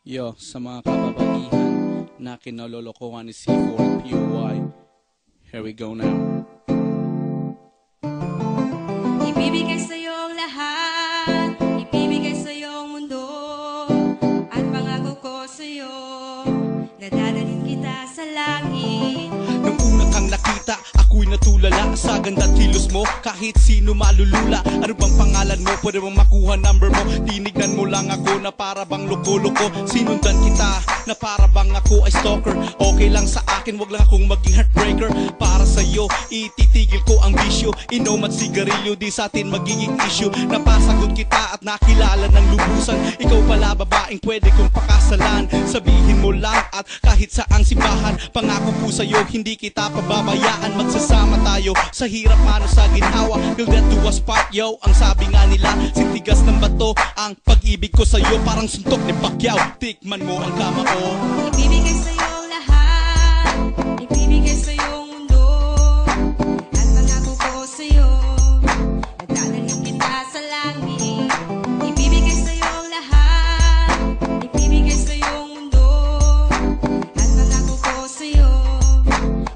Yo, sa mga kababaihan na kinalolokohan ni C4 at POY. Here we go now. Ibibigay sa'yo ang lahat, ibibigay sa'yo ang mundo, at pangako ko sa'yo, nadadalhin kita sa langit. Nung una kang nakita, ako'y natulala sa ganda't kilos mo. Kahit sino malulula. Ano bang pangalan mo? Pwede mong makuha number mo. Tinignan mo lang ako na para bang loko-loko. Sinundan kita na para bang ako ay stalker. Okay lang sa akin, wag lang akong maging heartbreaker. Para sa'yo, ititigil ko ang bisyo. Inom at sigarilyo, di sa atin magiging issue. Napasagot kita at nakilala ng lubusan. Ikaw pala babaeng pwede kong pakasalan. Sabihin mo lang at kahit saang simbahan. Pangako ko sa'yo, hindi kita pababayaan. Magsasama tayo sa hirap mano sa ginhawa. Till death do us part, yo. Ang sabi nga nila, sintigas ng bato. Ang pag-ibig ko sa'yo parang suntok ni Pacquiao. Tikman mo ang kamao. Ibibigay sa'yo ang lahat, ibibigay sa'yo ang mundo, at pangako ko sa'yo, nadadalhin kita sa langit. Ibibigay sa'yo ang lahat, ibibigay sa'yo ang mundo, at pangako ko sa'yo,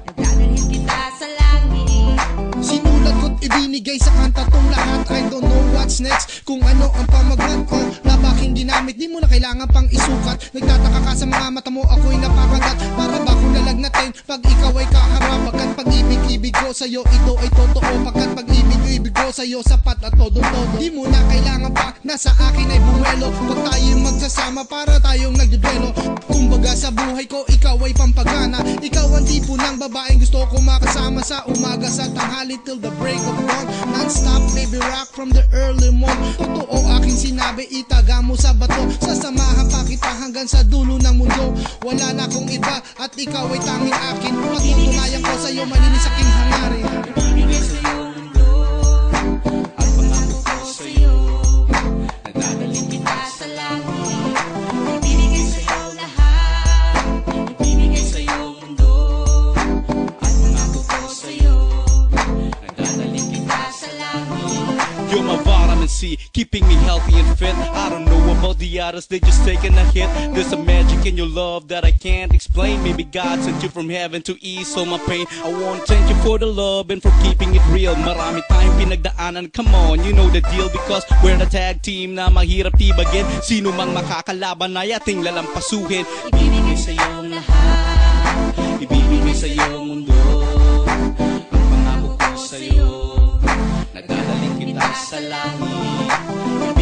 nadadalhin kita sa langit. Sinulat ko't ibinigay sa kanta tong lahat. I don't know what's next, kung ano ang pamagat ko na baking ginamit, di mo na kailangan pang isukat. Nagtataka ka sa mga mata mo, ako'y napakagat. Para ba kung lalagnatin pag ikaw ay kaharap? Pagkat pag-ibig-ibig ko sa'yo, ito ay totoo. Pagkat pag-ibig-ibig ko sa'yo, sapat at todo-todo. Di mo na kailangan pa, nasa akin ay buwelo. Pag tayong magsasama, para tayong nagdudelo. Kumbaga sa buhay ko, ikaw ay pampagana. Ikaw ang tipo ng babaeng gusto ko makasama sa umaga, sa tanghali till the break of dawn. Non-stop baby rock from the early morning. Totoo aking sinabi, itaga mo sa bato. Sasamahan pa kita hanggang sa dulo ng mundo. Wala na akong iba at ikaw ay tanging akin. Pagtutunayan ko sa'yo, malinis aking hangarin. Ibibigay sa'yo ang mundo, at pangako ko sa'yo, nadadalhin kita sa langit. Ibibigay sa'yo ang lahat, ibibigay sa'yo ang mundo, at pangako ko sa'yo, nadadalhin kita sa langit. You're my vitamin C, keeping me healthy and fit. I don't know about the others, they just taking a hit. There's a magic in your love that I can't explain. Maybe God sent you from heaven to ease all my pain. I want to thank you for the love and for keeping it real. Marami tayong pinagdaanan, come on, you know the deal. Because we're the tag team na mahirap tibagin. Sino mang makakalaban ay ating lalampasuhin. Ibibigay sa'yo ang lahat, Ibibigay sa'yo ang mundo. Ang pangako ko sa'yo, nadadalhin kita sa langit.